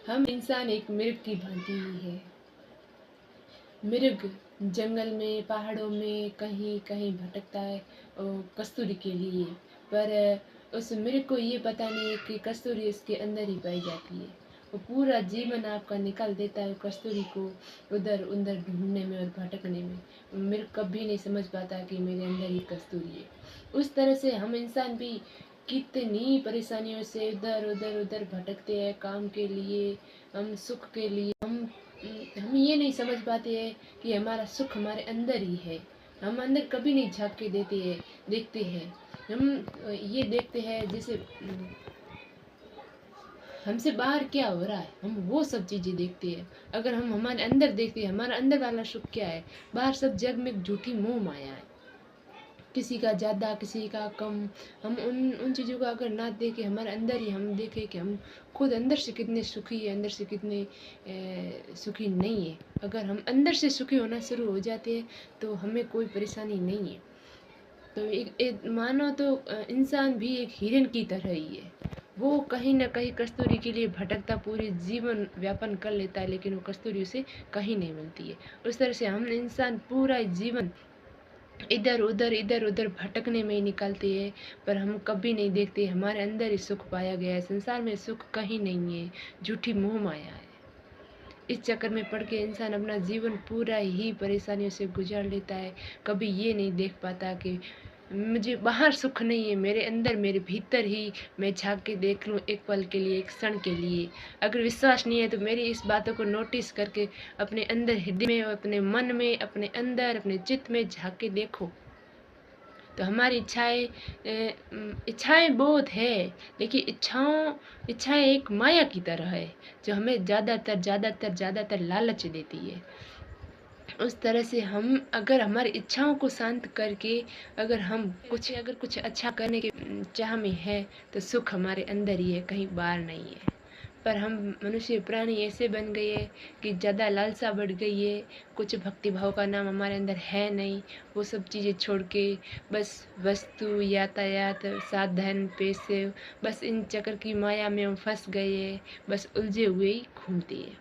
हम इंसान एक मृग की भांति ही है। मृग जंगल में, पहाड़ों में कहीं कहीं भटकता है कस्तूरी के लिए, पर उस मृग को ये पता नहीं है कि कस्तूरी उसके अंदर ही पाई जाती है। वो पूरा जीवन आपका निकाल देता है कस्तूरी को उधर उधर ढूंढने में और भटकने में। मृग कभी नहीं समझ पाता कि मेरे अंदर ही कस्तूरी है। उस तरह से हम इंसान भी कितनी परेशानियों से इधर उधर उधर भटकते हैं काम के लिए, हम सुख के लिए। हम ये नहीं समझ पाते हैं कि हमारा सुख हमारे अंदर ही है। हम अंदर कभी नहीं झांक के देखते हैं। हम ये देखते हैं जैसे हमसे बाहर क्या हो रहा है, हम वो सब चीज़ें देखते हैं। अगर हम हमारे अंदर देखते हैं हमारा अंदर वाला सुख क्या है। बाहर सब जग में एक झूठी मोह माया है, किसी का ज़्यादा किसी का कम। हम उन चीज़ों को अगर ना देखें, हमारे अंदर ही हम देखें कि हम खुद अंदर से कितने सुखी है, अंदर से कितने सुखी नहीं है। अगर हम अंदर से सुखी होना शुरू हो जाते हैं तो हमें कोई परेशानी नहीं है। तो एक मानो तो इंसान भी एक हिरन की तरह ही है। वो कहीं ना कहीं कस्तूरी के लिए भटकता पूरी जीवन व्यापन कर लेता है, लेकिन वो कस्तूरी उसे कहीं नहीं मिलती है। उस तरह से हम इंसान पूरा जीवन इधर उधर भटकने में ही निकलते हैं, पर हम कभी नहीं देखते हमारे अंदर ही सुख पाया गया है। संसार में सुख कहीं नहीं है, झूठी मोह माया है। इस चक्कर में पड़ के इंसान अपना जीवन पूरा ही परेशानियों से गुजार लेता है। कभी ये नहीं देख पाता कि मुझे बाहर सुख नहीं है, मेरे अंदर मेरे भीतर ही मैं झांक के देख लूँ एक पल के लिए, एक क्षण के लिए। अगर विश्वास नहीं है तो मेरी इस बातों को नोटिस करके अपने अंदर हृदय में, अपने मन में, अपने अंदर, अपने चित्त में झांक के देखो। तो हमारी इच्छाएं बहुत है, लेकिन इच्छाएं एक माया की तरह है जो हमें ज़्यादातर लालच देती है। उस तरह से हम अगर हमारी इच्छाओं को शांत करके अगर कुछ अच्छा करने के चाह में है तो सुख हमारे अंदर ही है, कहीं बाहर नहीं है। पर हम मनुष्य प्राणी ऐसे बन गए हैं कि ज़्यादा लालसा बढ़ गई है, कुछ भक्ति भाव का नाम हमारे अंदर है नहीं। वो सब चीज़ें छोड़ के बस वस्तु, यातायात, साधन, पैसे, बस इन चक्कर की माया में हम फंस गए हैं, बस उलझे हुए ही घूमते हैं।